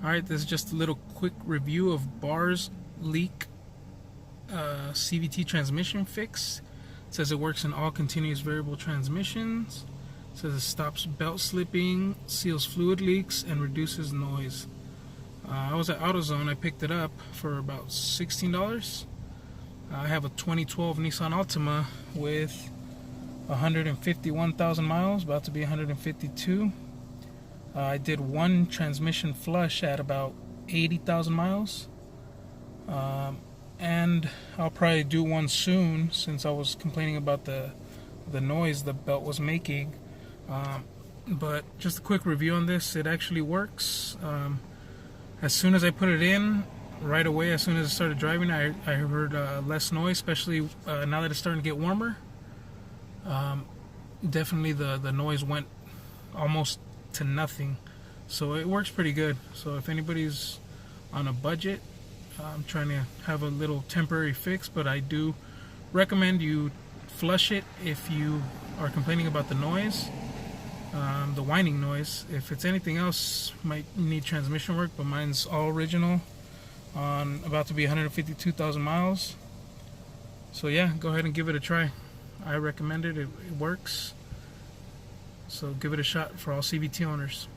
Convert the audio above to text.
Alright, this is just a little quick review of bars leak CVT transmission fix. It says it works in all continuous variable transmissions. It says it stops belt slipping, seals fluid leaks, and reduces noise. I was at AutoZone. I picked it up for about $16. I have a 2012 Nissan Altima with 151,000 miles, about to be 152. I did one transmission flush at about 80,000 miles. And I'll probably do one soon, since I was complaining about the noise the belt was making. But just a quick review on this. It actually works. As soon as I put it in, right away, as soon as I started driving, I heard less noise, especially now that it's starting to get warmer. Definitely the noise went almost to nothing, so it works pretty good. So if anybody's on a budget, I'm trying to have a little temporary fix, but I do recommend you flush it if you are complaining about the noise, the whining noise. If it's anything else, might need transmission work, but mine's all original on about to be 152,000 miles. So yeah, go ahead and give it a try. I recommend it. It works. So give it a shot for all CVT owners.